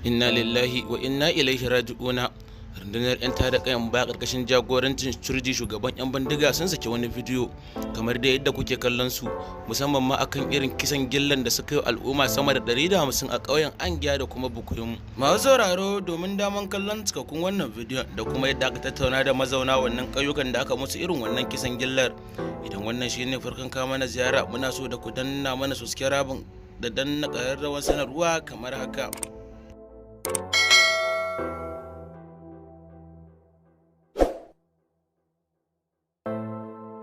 Inna lillahi wa inna ilaihi raji'una. Rundunar 'yan tada kayan baya karkashin jagorancin turji shugaban 'yan bandiga sun saki wani bidiyo kamar da yadda kuke kallon su, musamman ma akan irin kisan gillan da suka yi al'umma sama da 150 a ƙauyen Angiya da kuma Bukuyum. Masu sauraro, domin daman kallon cikakkun wannan bidiyon da kuma yadda aka tattauna da mazauna wannan ƙauyukan da aka musu irin wannan kisan gillar, idan wannan shine farkon kawo mana ziyara, muna so da ku danna mana subscribe da danna ƙararrawar sanarwa kamar haka.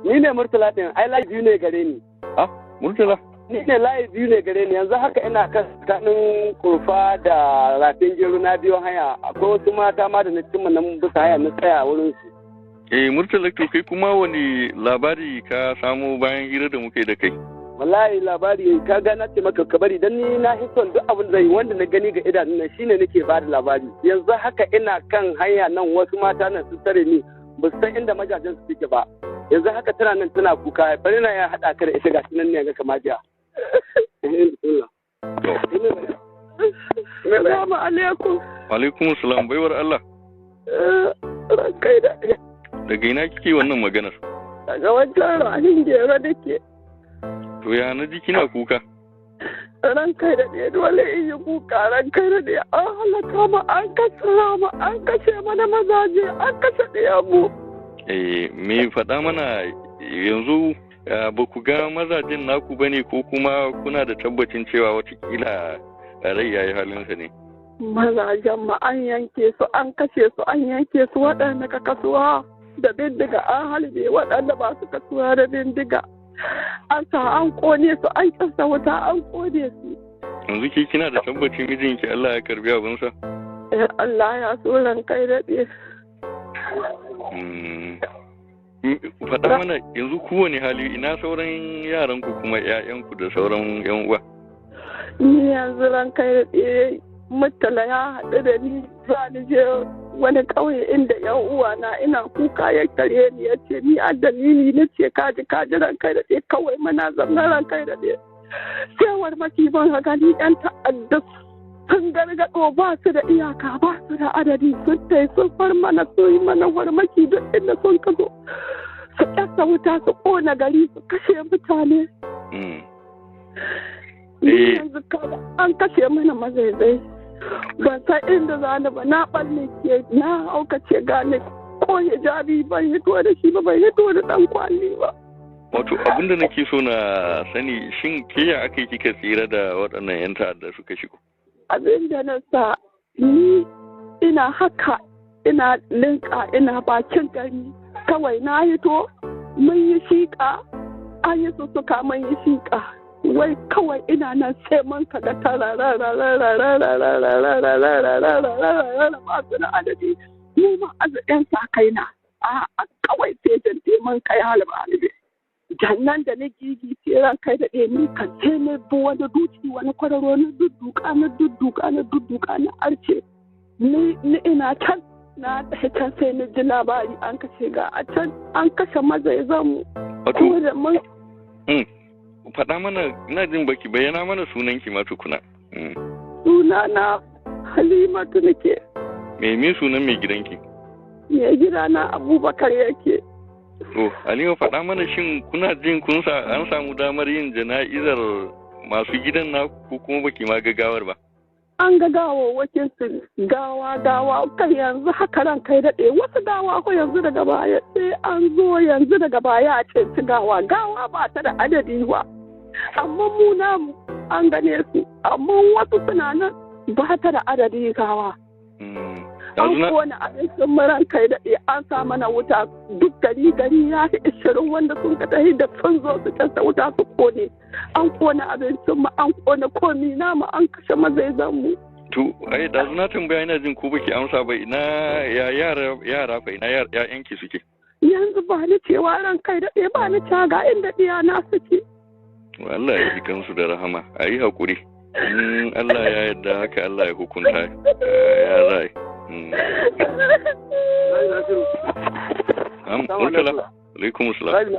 Ni ne Murtala ɗin, ai layi biyu ne gare ni. Ah, Murtala? Ni ne layi biyu ne gare ni, yanzu haka ina kan tsakanin kurfa da rafin gero na biyo haya. Akwai wasu mata ma da na cimma nan bisa haya na tsaya wurin su. Murtala, to kai kuma wani labari ka samu bayan hira da muke da kai? Wallahi labari ka ga na ce maka ka bari, dan ni na hison duk abin da wanda na gani ga idanun nan shine nake ba da labari. Yanzu haka ina kan hanya nan, wasu mata nan sun tare ni, ba su san inda majajen su suke ba. Yanzu haka tana nan tana kuka, bari na ya haɗa ka da ita gashi nan ne ga kama jiya. Salamu alaikum. Alaikum salam, baiwar Allah. Kai da daga ina kike wannan maganar? daga wajen rahin gero da ke. To ya na ji kina kuka? Ran kai da ɗaya dole in yi kuka, ran kai da ɗaya an halaka mu, an kashe mana mazaje, an kashe ɗaya mu. Me faɗa mana yanzu, ba ku ga mazajen naku ba ne, ko kuma kuna da tabbacin cewa watakila rai ya yi halinsa ne? Mazajen ma an yanke su, an kashe su, an yanke su, waɗanda ka kasuwa da bindiga an halbe, waɗanda ba su kasuwa da bindiga an sa an kone su, an kasa wuta an kone su. Yanzu ke kina da tabbacin mijinki Allah ya karbi abinsa? Allah ya so ran kai daɗe. Faɗa mana yanzu kowane hali, ina sauran yaranku kuma 'ya'yanku da sauran 'yan uwa? Ni yanzu ran kai daɗe, Murtala ya haɗu da ni, za ni je wani ƙauye inda 'yan uwa na, ina kuka ya tare ni ya ce ni a dalili, na ce kaji ran kai daɗe, kawai mana zamna ran kai daɗe. Cewar makiban ka gani 'yan ta'adda sun gargaɗo, ba su da iyaka, ba su da adadi, sun tai sun far mana, su yi mana warmaki duk inda sun kazo, su ƙasa wuta, su ƙona gari, su kashe mutane. Yanzu kada an kashe mana mazaizai, ban san inda za ni ba, na ɓalle ke, na aukace gane ko hijabi ban hito da shi ba, ban hito da ɗan kwali ba. Wato abinda nake so na sani, shin ke ya aka yi kika tsira da waɗannan 'yan ta'adda suka shigo? Abin da na sa ni ina haka, ina linka, ina bakin gari, kawai na hito mun yi shiƙa, an yi sussuka mun yi shiƙa, wai kawai ina nan sai mun kaga ba su da adadi, mu ma azaɗin sa kaina a kawai sai jante mun kai halibalibe. Jannan da na gigi ran kai da ni kan sai na bi wani duki, wani kwararo, na dudduka na arce, ni ina can na tafi can, sai na ji labari an kashe ga a can an kashe mazaizan mu. Faɗa mana, ina jin baki bayyana mana sunan ki ma tukuna. Suna na Halimatu nake. Me sunan mai gidanki? Mai gidana Abubakar yake. To, Halima, faɗa mana, shin kuna jin an samu damar yin jana'izar masu gidan na, ko kuma baki ma gagawar ba? An ga gawawwakin su, gawa kai yanzu haka ran kai daɗe, wasu gawa ko yanzu daga baya sai an zo yanzu daga baya a ce ci gawa ba ta da adadi ba, amma mu namu an gane su, amma wasu suna nan ba ta da adadi gawa. An kone abincin maran kai daɗe, an sa mana wuta, duk gari ya fi 20 wanda sun ka tafi da sun zo su canza wuta su kone. An kone abincin mu, an kone komi namu, an kashe mazaizan mu. To, da na tambaya, ina jin ko baki amsa ba, ina yara fa, ina ƴaƴanki suke? Yanzu ba ni cewa ran kai daɗe, ba ni caga inda ɗiyana suke. Allah ya ji kansu da rahama, a yi haƙuri. Allah ya yarda haka, Allah ya hukunta ya zai. Murtala, Alaikum salam.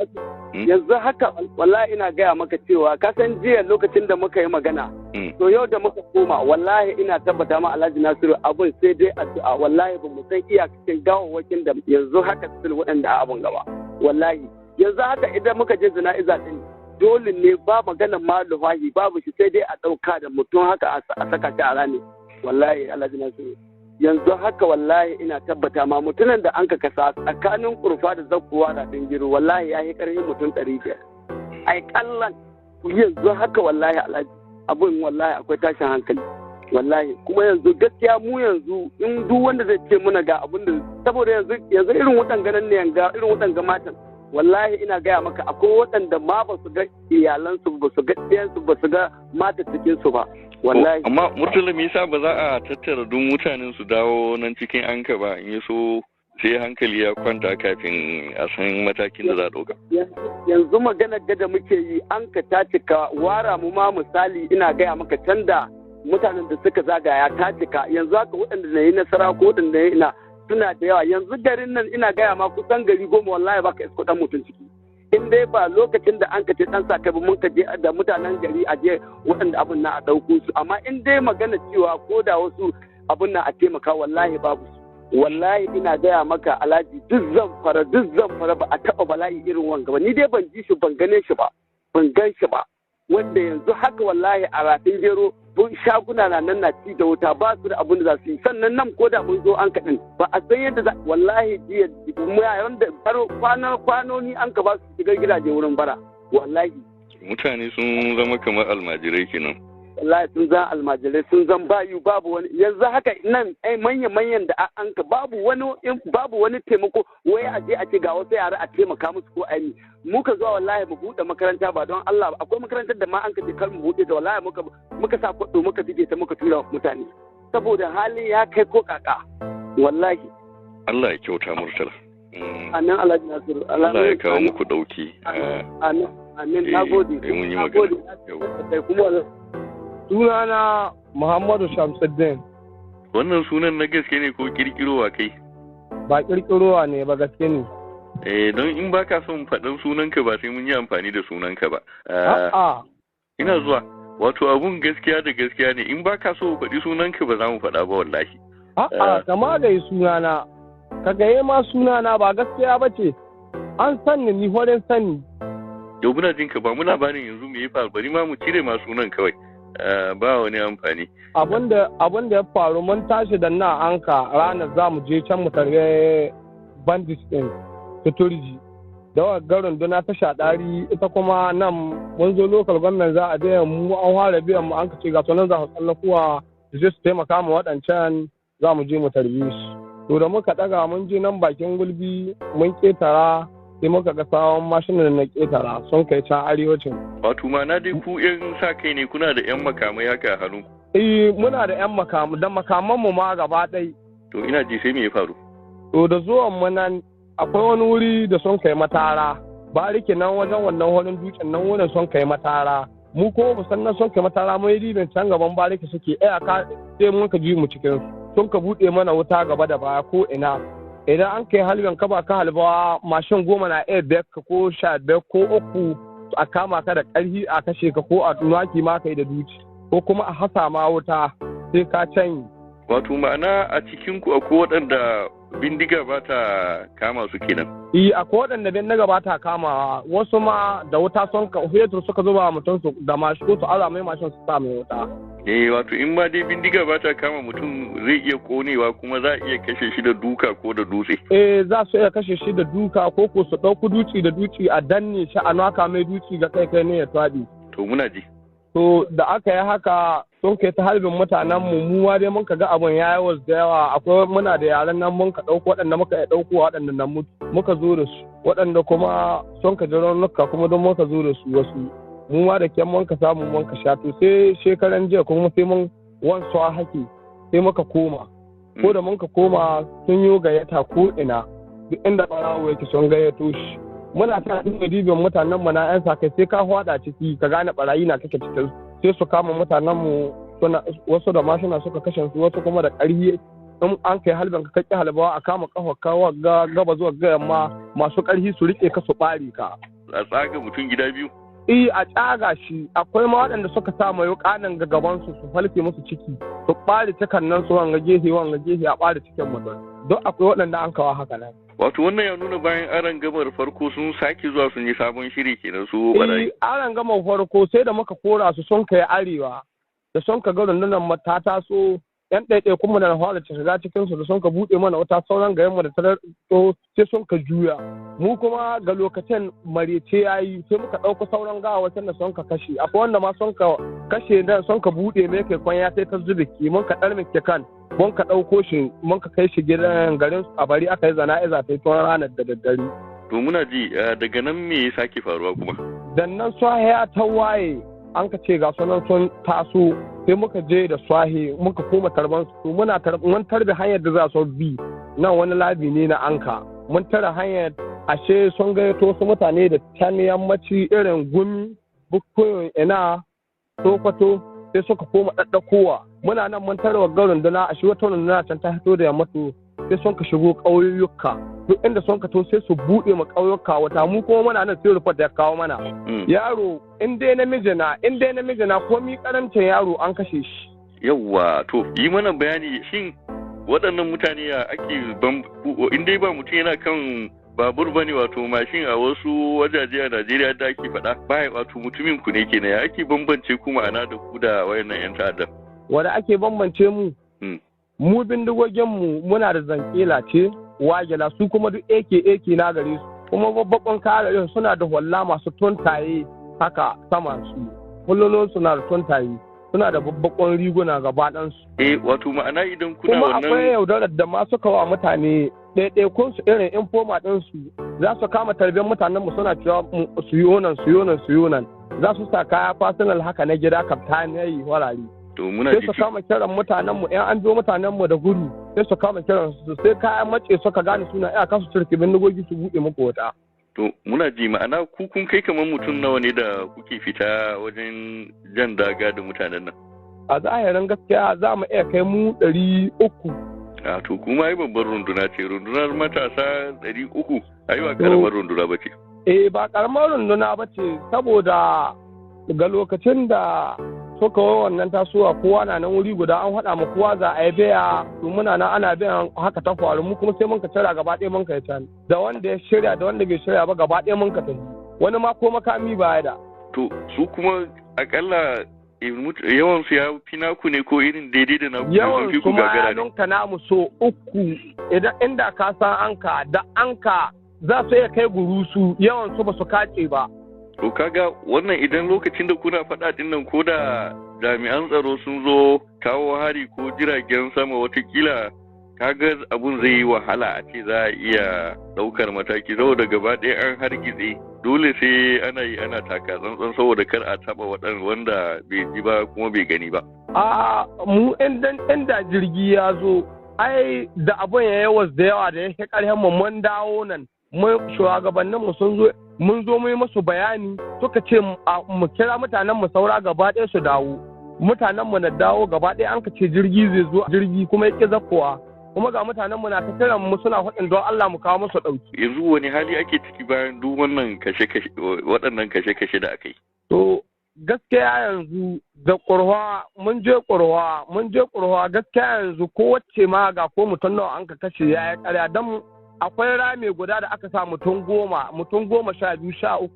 Yanzu haka wallahi ina gaya maka cewa ka san jiya lokacin da muka yi magana. To yau da muka koma wallahi ina tabbata ma Alhaji Nasiru abun sai dai addu'a wallahi ba mu san iyakacin gawawwakin da yanzu haka sul waɗanda a abun gaba. Wallahi yanzu haka idan muka je jana'iza din dole ne ba maganar ma lufahi babu shi sai dai a ɗauka da mutum haka a saka shi a rami. Wallahi Alhaji Nasiru. Yanzu haka wallahi ina tabbata ma mutumin da an ka kasa tsakanin kurfa da zakkuwa da dingiru wallahi ya yi ƙarfin mutum 500 ai kallan yanzu haka wallahi Alhaji abun wallahi akwai tashin hankali wallahi kuma yanzu gaskiya mu yanzu in duk wanda zai ce muna ga abun da saboda yanzu irin waɗanga nan ne ga irin waɗanga matan wallahi ina gaya maka akwai waɗanda ma ba su ga iyalansu ba su ga ɗiyansu ba su ga matattakinsu ba wallahi amma Murtala me yasa ba za a tattara duk mutanen su dawo nan cikin anka ba in yaso sai hankali ya kwanta kafin a san matakin da za a ɗauka. Yanzu maganar da muke yi anka ta cika wara mu ma misali ina gaya maka can da mutanen da suka zagaya ta cika yanzu haka waɗanda na yi nasara ko waɗanda ya ina suna da yawa yanzu garin nan ina gaya ma kusan gari 10 wallahi baka isko dan mutum ciki. In dai ba lokacin da an ka ce dan sa kai ba mun ka je da mutanen gari a je waɗanda abin na a ɗauko su amma in dai magana cewa ko da wasu abin na a taimaka wallahi babu su wallahi ina gaya maka Alhaji duk zan fara ba a taɓa bala'i irin wanga ba ni dai ban ji shi ban gane shi ba ban gan shi ba wanda yanzu haka wallahi a rafin gero shaguna na nan na ci da wuta ba su da abin da za su yi sannan nan ko da mun zo an kaɗin ba a san yadda wallahi jiya yayin da kwanoni an ka ba su shigar gidaje wurin bara wallahi mutane sun zama kamar almajirai kenan wallahi sun zan almajirai sun zan bayu babu wani yanzu haka nan manyan da an ka babu wani taimako wai a je a ce ga wasu yara a taimaka musu ko aini muka zuwa wallahi mu buɗe makaranta ba don Allah ba akwai makarantar da ma an ka je kar mu buɗe da wallahi muka sa kwaɗo muka dige ta muka tura mutane saboda hali ya kai ko kaka wallahi Allah ya kyauta Murtala anan Alhaji Nasiru Allah ya kawo muku dauki amin nagode mun yi magana kuma sunana Muhammadu Shamsuddin. Wannan sunan na gaske ne ko kirkirowa kai? Ba kirkirowa ne ba gaske ne. Don in baka son faɗin sunanka ba sai mun yi amfani da sunanka ba. Ina zuwa. Wato abun gaskiya da gaskiya ne in baka so faɗi sunanka ba za mu faɗa ba wallahi. Kama da yi sunana. Ka gaye ma sunana ba gaskiya ba ce. An sanni ni horin sanni. Yau muna jinka ba muna bani yanzu me ya faru bari ma mu cire ma sunan kawai. Ba wani amfani. Abin da ya faru mun tashi da na anka ranar za mu je can mu targe bandit din Turji. Da wa garin duna ta shaɗari ita kuma nan mun zo local government za a biya mu an fara biyan mu an ka ce ga sunan za su tsallakuwa su je su taimaka mu waɗancan za mu je mu tarbi su. To da muka ɗaga mun je nan bakin gulbi mun ketara sai muka ga sawon mashinan na ketara sun kai can arewacin. Wato ma na dai ku yan sa kai ne kuna da yan makamai haka a hannu. Muna da yan makamai da makaman mu ma gaba ɗai. To ina ji sai me ya faru? To da zuwan mu nan akwai wani wuri da sun kai matara. Bariki nan wajen wannan wurin dutsen nan wurin sun kai matara. Mu ko musannan sun kai matara mai ribin can gaban bariki suke ka sai mun ka ji mu cikin sun ka buɗe mana wuta gaba da baya ko ina. Idan an kai halbin ka ba ka halbawa mashin 10 na iya biyar ka ko 15 ko 3 a kama ka da ƙarfi a kashe ka ko a tunaki ma kai da duci ko kuma a hasa ma wuta sai ka canyi. Wato ma'ana a cikin ku akwai waɗanda bindiga ba ta kama su kenan. Akwai waɗanda bindiga ba ta kama wasu ma da wuta sun ka fetur suka zuba mutum su da mashi ko su ala mai mashin su sa mai wuta. Wato in ma dai bindiga ba ta kama mutum zai iya konewa kuma za a iya kashe shi da duka ko da dutse. Za su iya kashe shi da duka ko su ɗauku duci da duci a danne shi a naka mai duci ga kai ne ya twaɗi. To muna ji. To da aka yi haka sun kai ta harbin mutanen mu ma dai mun ka ga abin ya yi wasu da yawa akwai muna da yaran nan mun ka ɗauko waɗanda muka iya ɗauko waɗanda nan muka zo da su waɗanda kuma sun ka ji raunuka kuma don muka zo da su wasu. Mu ma da kyan mun ka samu mun ka sha to sai shekaran jiya kuma sai mun wansu a haki sai muka koma ko da mun ka koma sun yi gayyata ko ina duk inda ɓarawo yake sun gayyato shi muna ta dibin mutanen mu na yan sakai sai ka hwada ciki ka gane barayi na kake cikin sai su kama mutanen mu suna wasu da mashina suka kashe su wasu kuma da ƙarfi in an kai halbin ka kake halbawa a kama kafa gaba zuwa ga yamma masu ƙarfi su rike ka su ɓare ka. A tsaga mutum gida biyu? A tsaga shi akwai ma waɗanda suka sa mai ƙanan ga gaban su falke musu ciki su ɓare cikan nan su wanga gehe a ɓare cikin mutum. Don akwai waɗanda an kawo haka nan. Wato wannan ya nuna bayan aron gamar farko sun sake zuwa sun yi sabon shiri kenan su barayi. Aron gamar farko sai da muka kora su sun kai arewa da sun ka ga rundunar ta taso yan ɗaiɗai kuma da fara shiga cikin su da sun ka buɗe mana wata sauran garin mu da ta sai sun ka juya. Mu kuma ga lokacin marece yayi sai muka ɗauko sauran gawawacin da sun ka kashe. Akwai wanda ma sun ka kashe da sun ka buɗe mai kai kwanya sai ta zube ki mun ka ɗarmike kan. Mun ka ɗauko shi mun ka kai shi gidan garin a bari aka yi zana'iza ta yi tun ranar da daddare. To muna ji daga nan me ya sake faruwa kuma? Dan nan swahiya ta waye an ka ce ga sunan sun taso sai muka je da swahi muka koma tarban su mun tarbe hanyar da za su bi nan wani labi ne na anka mun tara hanyar ashe sun gayyato su mutane da can yammaci irin gumi bukkoyin ina sokoto sai suka koma ɗaɗɗakowa muna nan mun tara wa runduna ashe wata runduna can ta fito da yammatu sai sun ka shigo ƙauyuka duk inda sun ka to sai su buɗe ma ƙauyuka wata mu kuma muna nan sai rufar da ya kawo mana yaro in dai namiji na ko mi karamcin yaro an kashe shi. Yawwa to yi mana bayani shin waɗannan mutane ya ake in dai ba mutum yana kan babur bane wato mashin a wasu wajaje a Najeriya da ake faɗa baya wato mutumin ku ne kenan ya ake bambance ku ma'ana da ku da wayannan yan ta'adda. Wanda ake bambance mu mu bindigogin mu muna da zankela ce wagela su kuma duk AK na gare su kuma babban kare suna da holla masu tuntaye haka sama su kullun suna da tuntaye suna da babban riguna gaba ɗansu. Wato ma'ana idan kuna wannan kuma akwai yaudarar da ma suka wa mutane ɗaiɗaikun su irin informa ɗinsu za su kama tarbiyyar mutanen mu suna cewa su yi nan za su sa kaya fasinal haka na gida kaftani warare. Sai su kama kiran mutanen mu an zo mutanen mu da gudu sai su kama kiran su sai kayan mace suka gane suna iyaka su cirki bindigogi su buɗe muku wata. To muna ji ma'ana ku kun kai kamar mutum nawa ne da kuke fita wajen jan daga da mutanen nan? A zahirin gaskiya za mu iya kai mu 300. To kuma ai babbar runduna ce rundunar matasa 300 ai ba karamar runduna ba ce. Ba karamar runduna ba ce saboda ga lokacin da suka wa wannan tasowa kowa na nan wuri guda an haɗa mu kowa za a yi biya to muna nan ana biyan haka ta faru mu kuma sai mun ka tsara gaba ɗaya mun ka can da wanda ya shirya da wanda bai shirya ba gaba ɗaya mun ka tafi wani ma ko makami ba ya da. To su kuma akalla yawan su ya fi naku ne ko irin daidai da naku? Yawan su ma ya nunka namu so 3 idan inda ka san anka da anka za su iya kai gurusu yawan su ba su kace ba. To kaga wannan idan lokacin da kuna faɗa din nan ko da jami'an tsaro sun zo kawo hari ko jiragen sama watakila kaga abun zai yi wahala a ce za a iya ɗaukar mataki saboda gaba ɗaya an hargitse dole sai ana taka tsantsan saboda kar a taɓa wanda bai ji ba kuma bai gani ba. Mu inda jirgi ya zo ai da abun ya yawas da yawa da yake ƙarhen mu mun dawo nan shugabannin mu sun zo mun zo mu yi musu bayani suka ce mu kira mutanen mu saura gaba ɗaya su dawo mutanen mu na dawo gaba ɗaya an ka ce jirgi zai zo jirgi kuma yake zakkowa kuma ga mutanen mu na ta kiran mu suna faɗin don Allah mu kawo musu ɗauki. Yanzu wani hali ake ciki bayan duk wannan waɗannan kashe-kashe da aka yi? To gaskiya yanzu da ƙurwa mun je ƙurwa gaskiya yanzu kowace ma ga ko mutum nawa an ka kashe ya yi ƙarya don akwai rami guda da aka sa mutum 10, 12, 13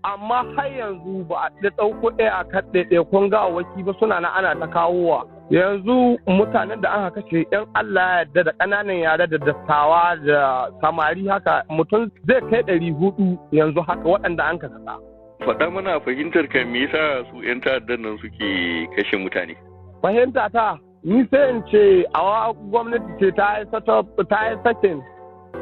amma har yanzu ba a da ɗauko ɗaya a kan ɗaiɗaikun gawawaki ba suna na ana ta kawowa yanzu mutanen da aka kashe yan Allah ya yarda da ƙananan yara da dattawa da samari haka mutum zai kai 400 yanzu haka waɗanda an ka kasa. Faɗa mana fahimtar ka me yasa su 'yan ta'addan nan suke kashe mutane? Fahimta ta ni sai in ce a gwamnati ce ta yi sakin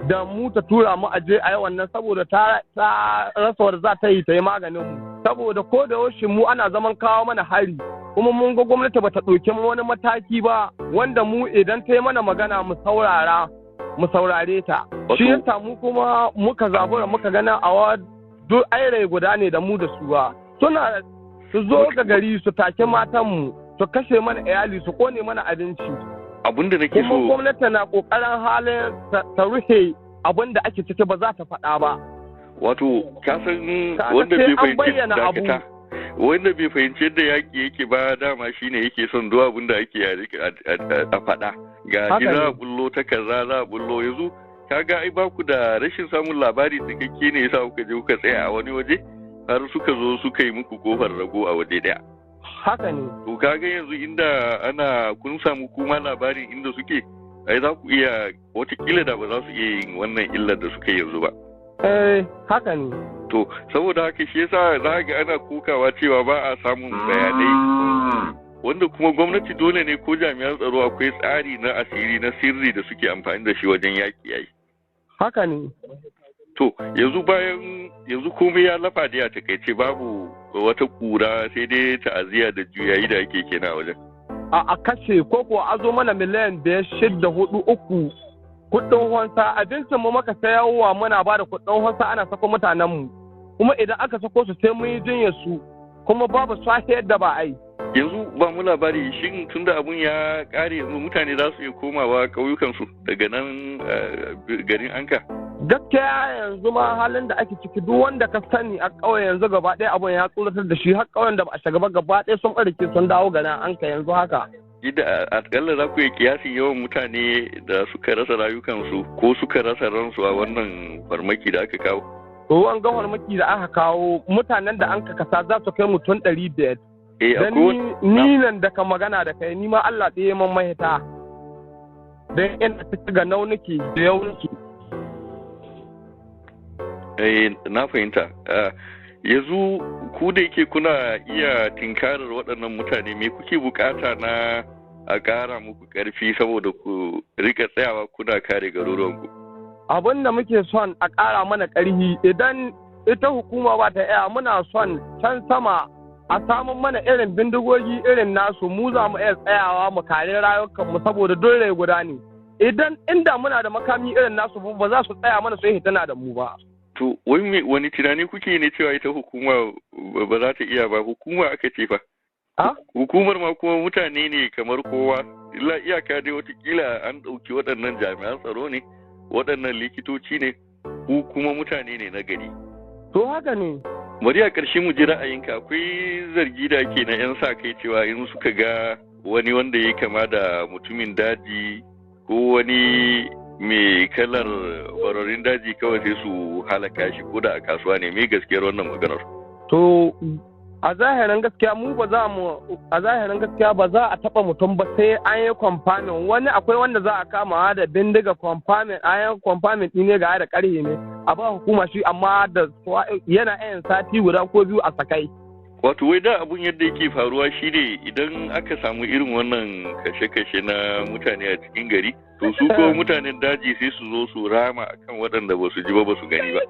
da mu ta tura mu aje a yi wannan saboda ta rasa wadda za ta yi maganin mu saboda ko da yaushe mu ana zaman kawo mana hari kuma mun ga gwamnati bata ɗauki wani mataki ba wanda mu idan ta yi mana magana mu saurare ta shi yasa mu kuma muka zabura muka gana a duk aire guda ne da mu da su ba suna su zo ga gari su take matan mu su kashe mana iyali su kone mana abinci abin da nake so kuma gwamnati na kokarin halin ta rufe abin da ake ciki ba za ta faɗa ba. Wato kasan wanda bai fahimci dakata wanda bai fahimci yadda yaƙi yake ba dama shine yake son duk abin da ake a faɗa ga shi za a bullo ta kaza za a bullo yanzu kaga ai baku da rashin samun labari cikakke ne yasa kuka je kuka tsaya a wani waje har suka zo suka yi muku kofar rago a waje daya. Haka ne. To kaga yanzu inda kun samu kuma labarin inda suke ai za ku iya watakila da ba za su iya yin wannan illar da suka yanzu ba. Haka ne. To saboda haka shi yasa za ga ana kokawa cewa ba a samun bayanai wanda kuma gwamnati dole ne ko jami'an tsaro akwai tsari na asiri na sirri da suke amfani da shi wajen yaƙi yayi. Haka ne. To yanzu komai ya lafa da ya takaice babu wata kura sai dai ta'aziyya da juyayi da ake kenan a wajen. A kashe ko kuwa a zo mana miliyan 5,643 kuɗin honsa abincin mu maka sayarwa muna ba da kuɗin honsa ana sako mutanen mu kuma idan aka sako su sai mun yi jinyar su kuma babu sake yadda ba ai. Yanzu ba mu labari shin tunda abun ya ƙare yanzu mutane za su iya komawa ƙauyukansu daga nan garin Anka. Gaskiya yanzu ma halin da ake ciki duk wanda ka sani a ƙauye yanzu gaba ɗaya abun ya tsoratar da shi har ƙauyen da ba a shiga ba gaba ɗaya sun ɓarke sun dawo garin Anka yanzu haka. Ida akalla za ku yi kiyasin yawan mutane da suka rasa rayukansu ko suka rasa ransu a wannan farmaki da aka kawo. Ruwan ga farmaki da aka kawo mutanen da an ka kasa za su kai mutum 500. Ni nan da ka magana da kai ni ma Allah ɗaya man mahita. Don ina ta ga nauniki da yauniki. Na fahimta. Yanzu ku da yake kuna iya tinkarar waɗannan mutane me kuke bukata na a ƙara muku ƙarfi saboda ku rika tsayawa kuna kare garuruwanku? Abin da muke son a ƙara mana ƙarfi idan ita hukuma ba ta iya muna son can sama a samun mana irin bindigogi irin nasu mu za mu iya tsayawa mu kare rayukanmu saboda dole guda ne. Idan inda muna da makami irin nasu ba za su tsaya mana su yi hitana da mu ba. To wani tunani kuke ne cewa ita hukuma ba za ta iya ba hukuma aka ce fa? Hukumar ma kuma mutane ne kamar kowa illa iyaka dai watakila an ɗauki waɗannan jami'an tsaro ne waɗannan likitoci ne ku kuma mutane ne na gari. To haka ne. Bari a ƙarshe mu ji ra'ayinka akwai zargi da ake na 'yan sa kai cewa in suka ga wani wanda ya kama da mutumin daji ko wani mai kalar bararin daji kawai sai su halaka shi ko da a kasuwa ne mai gaskiyar wannan maganar. To a zahirin gaskiya ba za a taba mutum ba sai an yi kwamfamin wani akwai wanda za a kama da bindiga kwamfamin an yi kwamfamin ɗin ne ga da ƙarhe ne a ba hukuma shi amma da yana yin sati guda ko biyu a sakai. Wato wai da abun yadda yake faruwa shi ne idan aka samu irin wannan kashe-kashe na mutane a cikin gari to su ko mutanen daji sai su zo su rama akan waɗanda ba su ji ba su gani ba.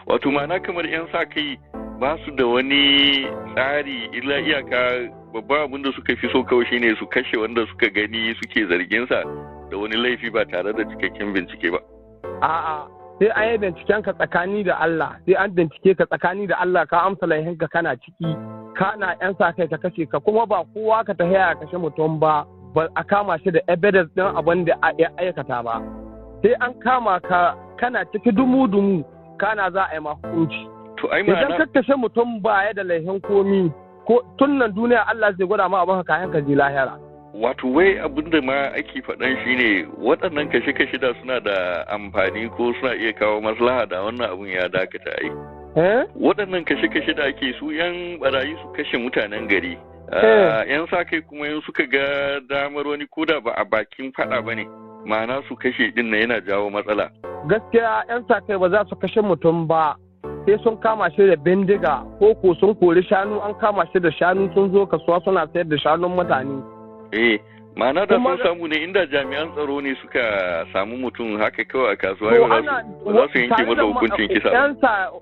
Wato ma'ana kamar 'yan sa kai ba su da wani tsari illa iyaka babban abin da suka fi so kawai shine su kashe wanda suka gani suke zarginsa da wani laifi ba tare da cikakken bincike ba. A'a sai an yi binciken ka tsakani da Allah sai an bincike ka tsakani da Allah ka amsa laihin ka kana ciki kana 'yan sa kai ka kashe ka kuma ba kowa ka ta haya kashe mutum ba a kama shi da evidence din abin da ya aikata ba sai an kama ka kana ciki dumu-dumu kana za a yi ma hukunci. Idan ka kashe mutum baya da laihin komi ko tun nan duniya Allah zai gwada ma abin kayan ka je lahira. Wato wai abin da ma ake faɗan shi ne waɗannan kashe-kashe da suna da amfani ko suna iya kawo maslaha da wannan abun ya dakata ai. Waɗannan kashe-kashe da ake su 'yan barayi su kashe mutanen gari. 'Yan sa kai kuma yin suka ga damar wani koda ba a bakin faɗa ba ne ma'ana su kashe ɗin na yana jawo matsala. Gaskiya 'yan sa kai ba za su kashe mutum ba. Sai sun kama shi da bindiga ko sun kori shanu an kama shi da shanu sun zo kasuwa suna sayar da shanun mutane. Ma'ana da sun samu ne inda jami'an tsaro ne suka samu mutum haka kawai a kasuwa yau za su yanke masa hukuncin kisa.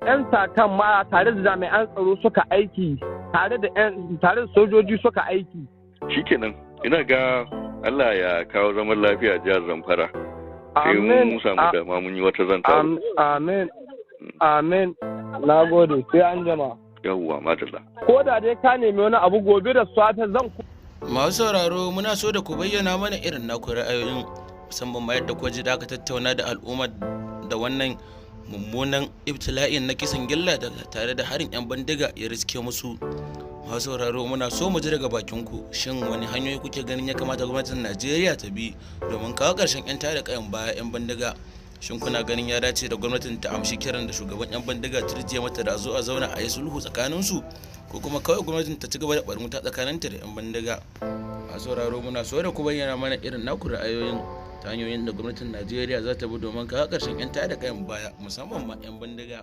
Yan sa kan ma tare da jami'an tsaro suka aiki tare da sojoji suka aiki. Shikenan ina ga Allah ya kawo zaman lafiya a jihar Zamfara. Sai mun samu dama mun yi wata zanta. Amen. Amen. Na gode sai an jama. Yawwa madalla. Ko da dai ka nemi wani abu gobe da safe zan Masu sauraro muna so da ku bayyana mana irin naku ra'ayoyin, musamman ma yadda kuka ji da aka tattauna da al'ummar da wannan mummunan ibtila'in na kisan gilla da tare da harin 'yan bandiga ya riske musu. Masu sauraro muna so mu ji daga bakin ku, shin wani hanyoyi kuke ganin ya kamata gwamnatin Najeriya ta bi domin kawo ƙarshen 'yan tada kayan baya 'yan bandiga? Shin kuna ganin ya dace da gwamnatin ta amshi kiran da shugaban 'yan bandiga turjiya mata da zo a zauna a yi sulhu tsakaninsu, ko kuma kawai gwamnatin ta ci gaba da barin wuta tsakaninta da 'yan bandiga? Masu sauraro muna so da ku bayyana mana irin naku ra'ayoyin ta hanyoyin da gwamnatin Najeriya za ta bi domin kawo ƙarshen 'yan tada kayan baya musamman ma 'yan bandiga.